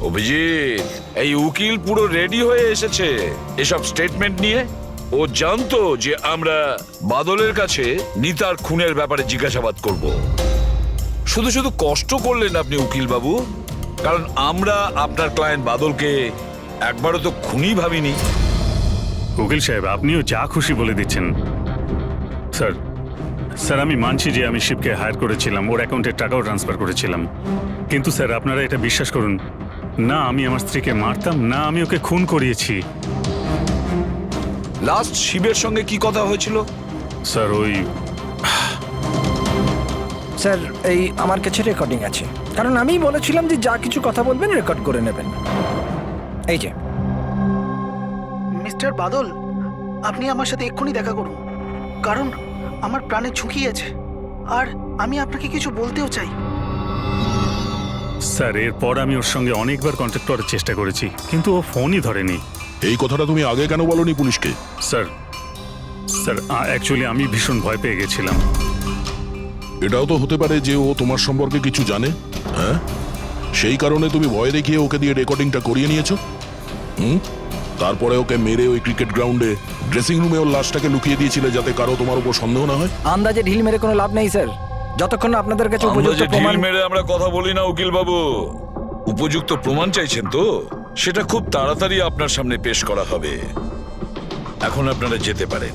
অভিজিৎ, এই উকিল পুরো রেডি হয়ে এসেছে এসব স্টেটমেন্ট নিয়ে। ও জানতো যে আমরা বাদলের কাছে নিতার খুনের ব্যাপারে জিজ্ঞাসাবাদ করব। শুধু শুধু কষ্ট করলেন আপনি উকিল বাবু, কারণ আমরা আপনার ক্লায়েন্ট বাদলকে একবারও তো খুনি ভাবিনি।
উকিল সাহেব আপনিও যা খুশি বলে দিচ্ছেন। স্যার স্যার আমি মানছি যে আমি শিবকে হায়ার করেছিলাম, ওর অ্যাকাউন্টে টাকাও ট্রান্সফার করেছিলাম, কিন্তু স্যার আপনারা এটা বিশ্বাস করুন না, আমি আমার স্ত্রীকে মারতাম না, আমি ওকে খুন করিয়েছি।
লাস্ট শিবের সঙ্গে কি কথা হয়েছিল?
স্যার ওই
স্যার এই আমার কাছে রেকর্ডিং আছে, কারণ আমি বলেছিলাম যে যা কিছু কথা বলবেন রেকর্ড করে নেবেন। এই যে
মিস্টার বাদল, আপনি আমার সাথে এক্ষুনি দেখা করুন, কারণ আমার প্রাণে ঝুঁকি আছে আর আমি আপনাকে কিছু বলতেও চাই।
স্যার এরপর আমি ওর সঙ্গে অনেকবার কন্ট্যাক্ট করার চেষ্টা করেছি, কিন্তু ও ফোনই ধরেনি।
এই কথাটা তুমি আগে কেন বলনি পুলিশকে?
স্যার স্যার অ্যাকচুয়ালি আমি ভীষণ ভয় পেয়ে গেছিলাম।
এটাও তো হতে পারে যে ও তোমার সম্পর্কে কিছু জানে। হ্যাঁ, সেই কারণে তুমি ভয় দেখিয়ে ওকে দিয়ে রেকর্ডিংটা করিয়ে নিয়েছো। তারপরে ওকে মেরে ওই ক্রিকেট গ্রাউন্ডে ড্রেসিং রুমে ওর লাশটাকে লুকিয়ে দিয়েছিলে যাতে কারো তোমার উপর সন্দেহ না হয়।
আন্দাজে ঢিল মেরে কোনো লাভ নেই স্যার, যতক্ষণ না আপনাদের কাছে উপযুক্ত প্রমাণ।
ঢিল মেরে আমরা কথা বলি না উকিল বাবু, উপযুক্ত প্রমাণ চাইছেন তো সেটা খুব তাড়াতাড়ি আপনার সামনে পেশ করা হবে। এখন আপনারা যেতে পারেন।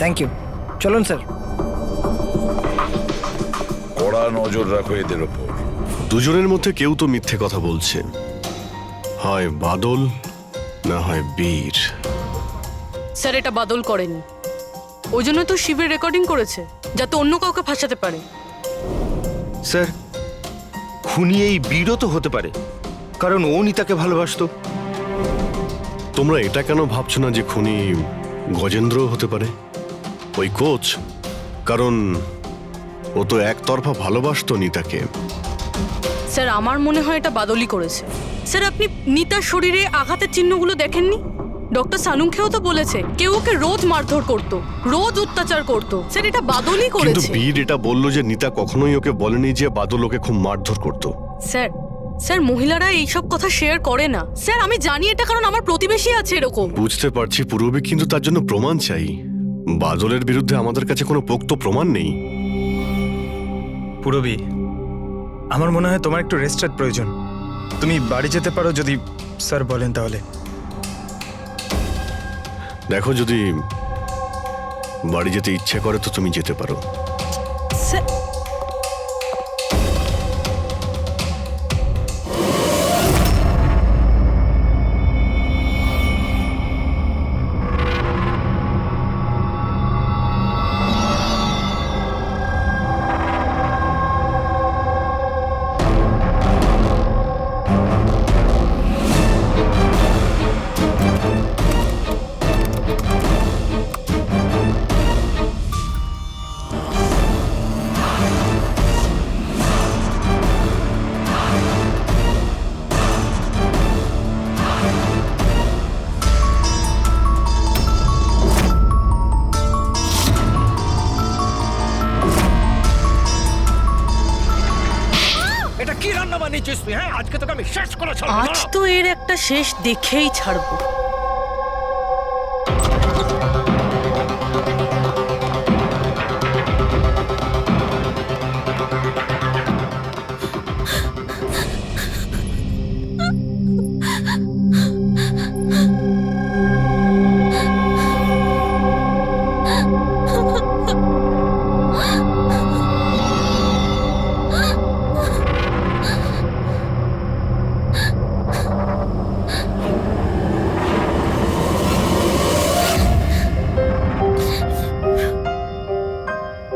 থ্যাংক ইউ, চলুন স্যার।
কড়া নজর রাখো এদের ওপর।
দুজনের মধ্যে কেউ তো মিথ্যে কথা বলছে, হয় বাদল না হয় বীর।
স্যার এটা বাদল করেনি, ওই জন্য তো শিবের রেকর্ডিং করেছে যাতে অন্য কাউকে ফাঁসাতে পারে।
স্যার, খুনি এই বীরও তো হতে পারে, কারণ ও নিতাকে ভালোবাসতো।
তোমরা এটা কেন ভাবছো না যে খুনি গজেন্দ্র হতে পারে, ওই কোচ? কারণ ও তো একতরফা ভালোবাসতো নিতাকে।
স্যার আমার মনে হয় এটা বাদলই করেছে। স্যার আপনি নিতার শরীরে আঘাতের চিহ্নগুলো দেখেননি? ডক্টর সানুংখেও তো বলেছে কেউ ওকে রোজ মারধর করতো, রোজ অত্যাচার করতো। স্যার এটা বাদলই
কিন্তু
করেছে।
বীর এটা বললো যে নিতা কখনোই ওকে বলেনি যে বাদল ওকে খুব মারধর করতো।
স্যার স্যার মহিলারা এইসব কথা শেয়ার করে না। স্যার আমি জানি এটা, কারণ আমার প্রতিবেশী আছে এরকম।
বুঝতে পারছি পূর্ববী, কিন্তু তার জন্য প্রমাণ চাই। বাদলের বিরুদ্ধে আমাদের কাছে কোনো পোক্ত প্রমাণ নেই।
পুরবী, আমার মনে হয় তোমার একটু রেস্টের প্রয়োজন। তুমি বাড়ি যেতে পারো যদি স্যার বলেন তাহলে।
দেখো, যদি বাড়ি যেতে ইচ্ছে করে তো তুমি যেতে পারো।
স্যার
করছিস তুই? হ্যাঁ, আজকে তোকে আমি শেষ করে ছাড়বো।
আজ তো এর একটা শেষ দেখেই ছাড়বো।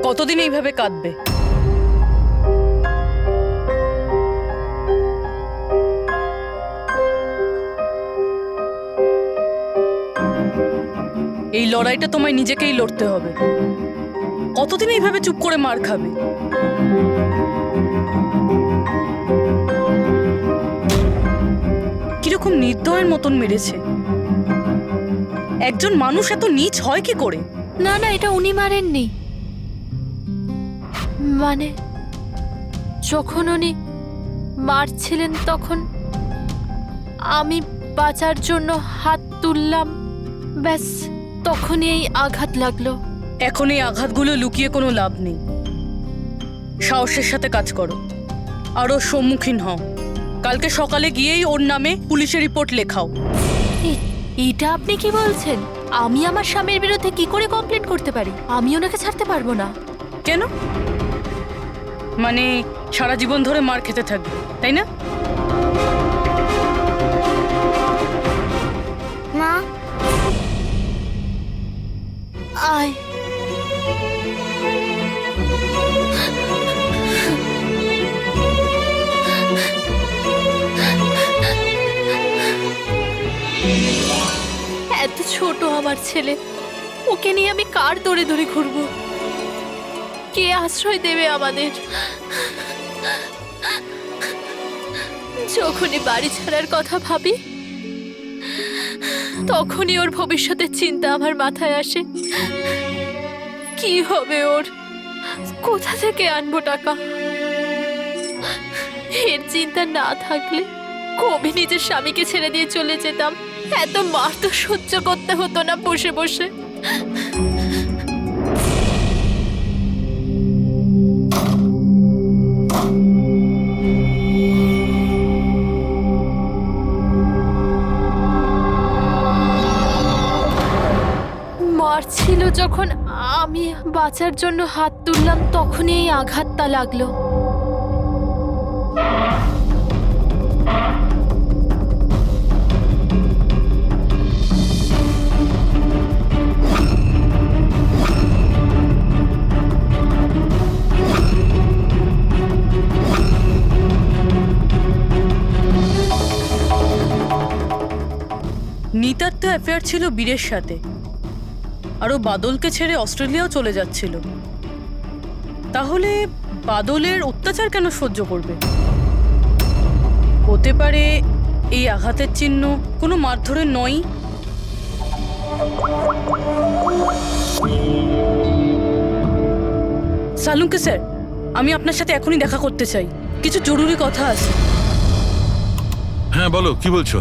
কতদিন এইভাবে কাঁদবে? এই লড়াইটা তোমায় নিজেকেই লড়তে হবে। কতদিন এইভাবে চুপ করে মার খাবে? কিরকম নির্দয়ের মতন মেরেছে। একজন মানুষ এত নীচ হয় কি করে?
না না, এটা উনি মারেননি। মানে যখন উনি মারছিলেন তখন আমি বাঁচার জন্য হাত তুললাম, ব্যাস তখনই এই আঘাত লাগলো।
এখন এই আঘাতগুলো লুকিয়ে কোনো লাভ নেই। সাহসের সাথে কাজ করো, আরও সম্মুখীন হও। কালকে সকালে গিয়েই ওর নামে পুলিশের রিপোর্ট লেখাও।
এটা আপনি কি বলছেন? আমি আমার স্বামীর বিরুদ্ধে কি করে কমপ্লেন করতে পারি? আমি ওনাকে ছাড়তে পারবো না।
কেন? মানে সারা জীবন ধরে মার খেতে থাকবে, তাই না?
মা আয়। এত ছোট আমার ছেলে, ওকে নিয়ে আমি কার দৌড়ে দৌড়ে ঘুরবো? কে আশ্রয় দেবে আমাদের? যখনই বাড়ি ছাড়ার কথা ভাবি তখনই ওর ভবিষ্যতের চিন্তা আমার মাথায় আসে। কি হবে ওর? কোথা থেকে আনবো টাকা? এর চিন্তা না থাকলে কবে নিজের স্বামীকে ছেড়ে দিয়ে চলে যেতাম। এত মার তো সহ্য করতে হতো না বসে বসে। মারছিল যখন আমি বাঁচার জন্য হাত তুললাম তখনই এই আঘাতটা লাগলো।
নিতার তো অ্যাফেয়ার ছিল বীরের সাথে, আরও বাদলকে ছেড়ে অস্ট্রেলিয়াও চলে যাচ্ছিল। তাহলে বাদলের অত্যাচার কেন সহ্য করবে? হতে পারে এই আঘাতের চিহ্ন কোনো মারধরের নয়। সালুঙ্কে স্যার, আমি আপনার সাথে এখনই দেখা করতে চাই, কিছু জরুরি কথা আছে।
হ্যাঁ বলো, কি বলছো?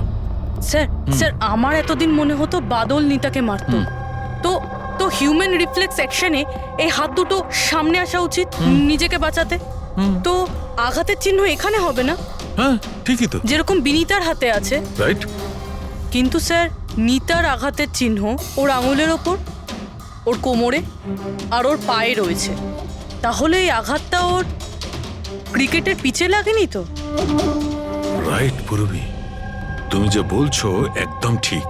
স্যার স্যার আমার এতদিন মনে হতো বাদল নিতাকে মারত। তো তো হিউম্যান রিফ্লেক্স অ্যাকশনে এই হাত দুটো সামনে আসা উচিত নিজেকে বাঁচাতে। তো আঘাতের চিহ্ন এখানে হবে না?
হ্যাঁ ঠিকই তো,
যেরকম বিনীতার হাতে আছে,
রাইট?
কিন্তু স্যার নিতার আঘাতের চিহ্ন ওর আঙুলের ওপর, ওর কোমরে আর ওর পায়ে রয়েছে। তাহলে এই আঘাতটা ওর ক্রিকেটের পিচে লাগেনি তো?
রাইট পুরবি, তুমি যে বলছো একদম ঠিক।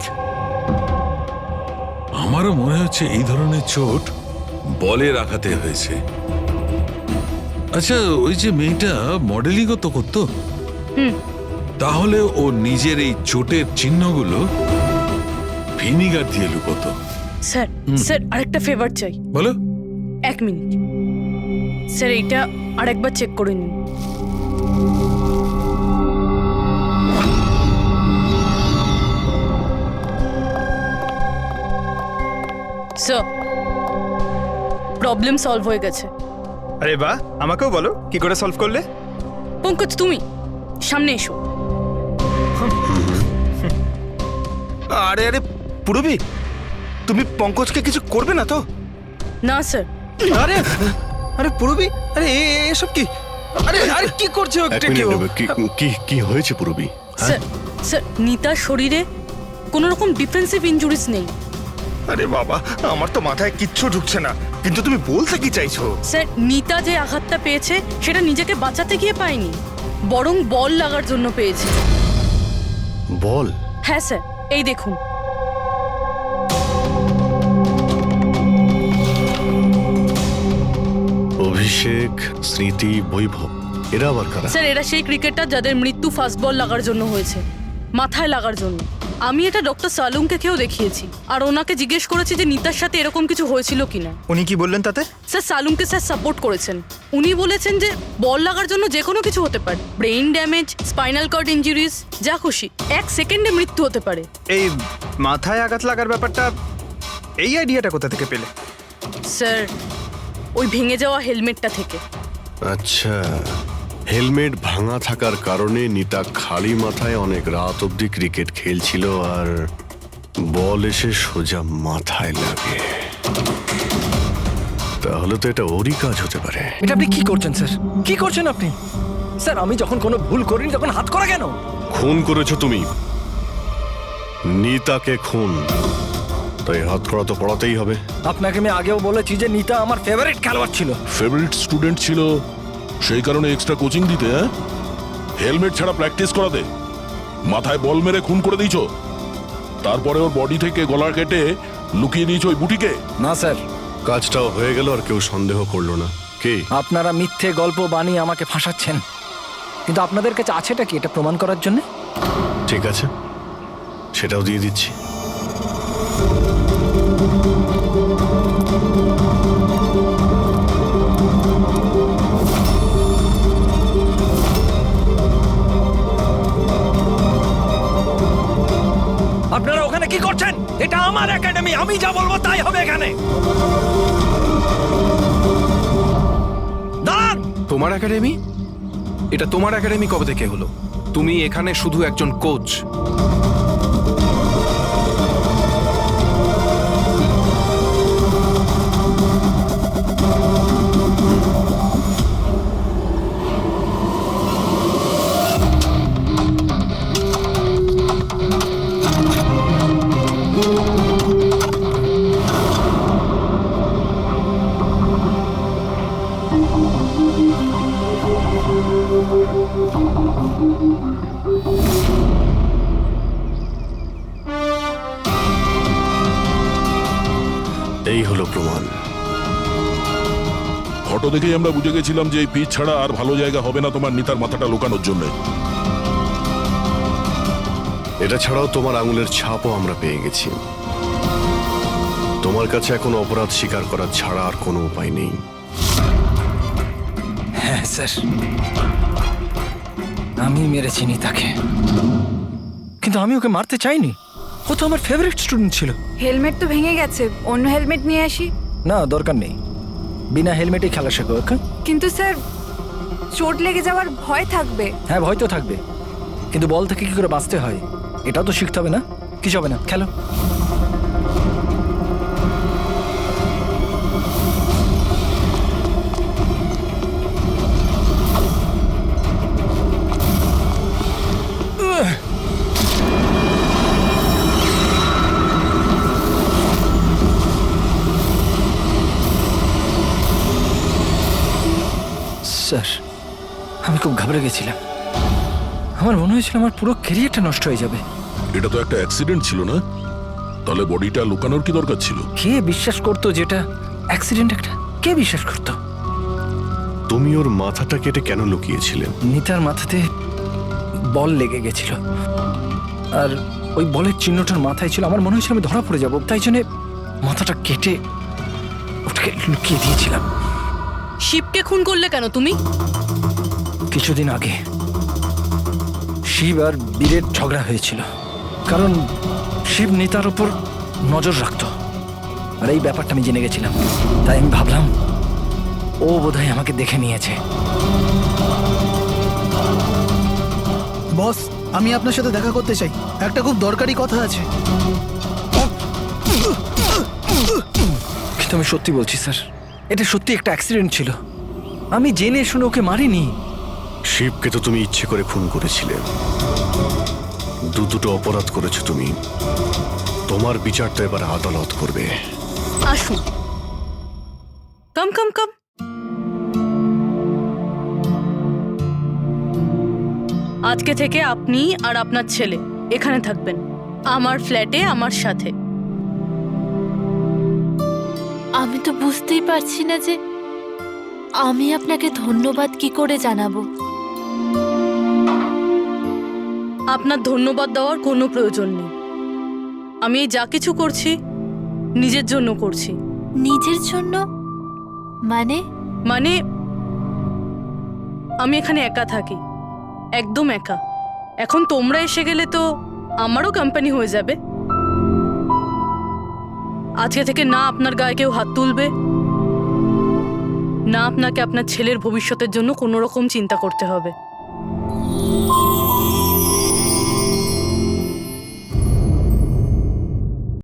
আমারও মনে হচ্ছে এই ধরনের চোট বলের আঘাতে হয়েছে। আচ্ছা, ওই যে মেয়েটা মডেলিংও তো করতো, তাহলে ও নিজের এই চোটের চিহ্নগুলো ভিনিগার দিয়ে লুকোতো।
স্যার স্যার আরেকটা ফেভার চাই।
বলো।
1 মিনিট স্যার, এইটা আরেকবার চেক করে নিন। স্যার, প্রবলেম সলভ হয়ে গেছে।
আরে বাহ, আমাকেও বলো কি করে সলভ করলে।
পঙ্কজ তুমি সামনে এসো।
আরে আরে পুরবি, তুমি পঙ্কজকে কিছু করবে না তো?
না স্যার।
আরে আরে পুরবি, আরে এসব কি? আরে আরে কি করছে
এক মিনিট, কি হয়েছে পুরবি?
স্যার স্যার নিতার শরীরে কোনো রকম ডিফেন্সিভ ইনজুরিস নেই।
আরে বাবা, আমার তো মাথায় কিচ্ছু ঢুকছে না, কিন্তু তুমি বলতে কি চাইছো?
স্যার নিতা যে আঘাতটা পেয়েছে সেটা নিজেকে বাঁচাতে গিয়ে পায়নি, বরং বল লাগার জন্য পেয়েছে।
বল?
হ্যাঁ স্যার, এই দেখুন।
অভিষেক, স্মৃতি, বৈভব, এরা আবার কারা?
স্যার এরা সেই ক্রিকেটার যাদের মৃত্যু ফাস্ট বল লাগার জন্য হয়েছে, মাথায় লাগার জন্য। আমি এটা ডক্টর সালুংকেও দেখিয়েছি, আর ওনাকে জিজ্ঞেস করেছি যে নিতার সাথে এরকম কিছু হয়েছিল কিনা।
উনি কি বললেন তাতে?
স্যার সালুংকে স্যার সাপোর্ট করেছেন। উনি বলেছেন যে বল লাগার জন্য যে কোনো কিছু হতে পারে, brain damage, spinal cord injuries, যা খুশি, 1 সেকেন্ডে মৃত্যু হতে পারে।
এই মাথায় আঘাত লাগার ব্যাপারটা, এই আইডিয়াটা কোথা থেকে পেলে?
স্যার ওই ভেঙে যাওয়া হেলমেটটা থেকে।
আচ্ছা, হেলমেট ভাঙা থাকার কারণে নিতা খালি মাথায় অনেক রাত অবধি ক্রিকেট খেলছিল, আর বল এসে সোজা মাথায় লাগে। তাহলে তো এটা ওরই কাজ হতে পারে।
এটা আপনি কি করছেন স্যার? কি করছেন আপনি? স্যার আমি যখন কোনো ভুল করিনি তখন হাত করা কেন?
খুন করেছো তুমি, নিতাকে খুন, তাই হাত করা তো পড়াতেই হবে।
আপনাকে আমি আগেও বলেছি যে নিতা আমার ফেভারিট খেলোয়াড় ছিল।
ফেভারিট স্টুডেন্ট ছিল, সেই কারণে এক্সট্রা কোচিং দিতে, হ্যাঁ? হেলমেট ছাড়া প্র্যাকটিস করাতে, মাথায় বল মেরে খুন করে দিয়েছো, তারপরে ওর বডি থেকে গলা কেটে লুকিয়ে দিয়েছো ওই বুটিকে।
না স্যার,
কাজটাও হয়ে গেল আর কেউ সন্দেহ করলো না। কে?
আপনারা মিথ্যে গল্প বানিয়ে আমাকে ফাঁসাচ্ছেন, কিন্তু আপনাদের কাছে আছেটা কি এটা প্রমাণ করার জন্য?
ঠিক আছে, সেটাও দিয়ে দিচ্ছি।
আপনারা ওখানে কি করছেন? এটা আমার একাডেমি, আমি যা বলবো তাই হবে এখানে। দাঁড়ান!
তোমার একাডেমি? এটা তোমার একাডেমি কবে থেকে হলো? তুমি এখানে শুধু একজন কোচ।
এই হলো প্রমাণ।
ফটো দেখেই আমরা বুঝে গেছিলাম যে এই পিচ ছাড়া আর ভালো জায়গা হবে না তোমার নিতার মাথাটা লুকানোর জন্য।
এটা ছাড়াও তোমার আঙুলের ছাপও আমরা পেয়ে গেছি। তোমার কাছে এখন অপরাধ স্বীকার করা ছাড়া আর কোনো উপায় নেই।
হ্যাঁ স্যার, আমি মেরেছি নিতাকে, কিন্তু আমি ওকে মারতে চাইনি। ও তো আমার ফেভারিট স্টুডেন্ট ছিল।
হেলমেট তো ভেঙে গেছে, অন্য হেলমেট নিয়ে আসি।
না, দরকার নেই, বিনা হেলমেটে খেলা শেখো।
কিন্তু স্যার চোট লেগে যাওয়ার ভয় থাকবে।
হ্যাঁ, ভয় তো থাকবে, কিন্তু বল থেকে কি করে বাঁচতে হয় এটাও তো শিখতে হবে না? কিছু হবে না, খেলো। স্যার আমি খুব ঘাবড়ে গেছিলাম, আমার মনে হয়েছিল আমার পুরো ক্যারিয়ারটা নষ্ট হয়ে যাবে।
এটা তো একটা অ্যাক্সিডেন্ট ছিল না? তাহলে বডিটা লুকানোর কি দরকার ছিল?
কে বিশ্বাস করতো যেটা অ্যাক্সিডেন্ট একটা? কে বিশ্বাস করতো?
তুমি ওর মাথাটা কেটে কেন লুকিয়েছিলে?
নিতার মাথাতে বল লেগে গেছিল, আর ওই বলের চিহ্নটার মাথায় ছিল। আমার মনে হয়েছিল আমি ধরা পড়ে যাব, তাই জন্য মাথাটা কেটে ওটাকে লুকিয়ে দিয়েছিলাম।
শিবকে খুন করলে কেন তুমি?
কিছুদিন আগে শিব আর বীরের ঝগড়া হয়েছিল, কারণ শিব নিতার উপর নজর রাখত, আর এই ব্যাপারটা আমি জেনে গেছিলাম। তাই আমি ভাবলাম ও বোধহয় আমাকে দেখে নিয়েছে।
বস, আমি আপনার সাথে দেখা করতে চাই, একটা খুব দরকারি কথা আছে।
কিন্তু আমি সত্যি বলছি স্যার, এটা সত্যি একটা অ্যাক্সিডেন্ট ছিল। আমি জেনে শুনে ওকে মারিনি।
শিবকে তো তুমি ইচ্ছে করে খুন করেছিলে। দুটো অপরাধ করেছো তুমি। তোমার বিচারটা এবার আদালত করবে।
আসুন, কাম কাম কাম। আজকে থেকে আপনি আর আপনার ছেলে এখানে থাকবেন, আমার ফ্ল্যাটে আমার সাথে।
আমি তো বুঝতেই পারছি না যে আমি আপনাকে ধন্যবাদ কি করে জানাবো।
আপনার ধন্যবাদ দেওয়ার কোনো প্রয়োজন নেই। আমি এই যা কিছু করছি নিজের জন্য করছি।
নিজের জন্য মানে?
মানে আমি এখানে একা থাকি, একদম একা। এখন তোমরা এসে গেলে তো আমারও কোম্পানি হয়ে যাবে। আজকে থেকে না আপনার গায়ে কেউ হাত তুলবে, না আপনাকে আপনার ছেলের ভবিষ্যতের জন্য কোনো রকম চিন্তা করতে হবে।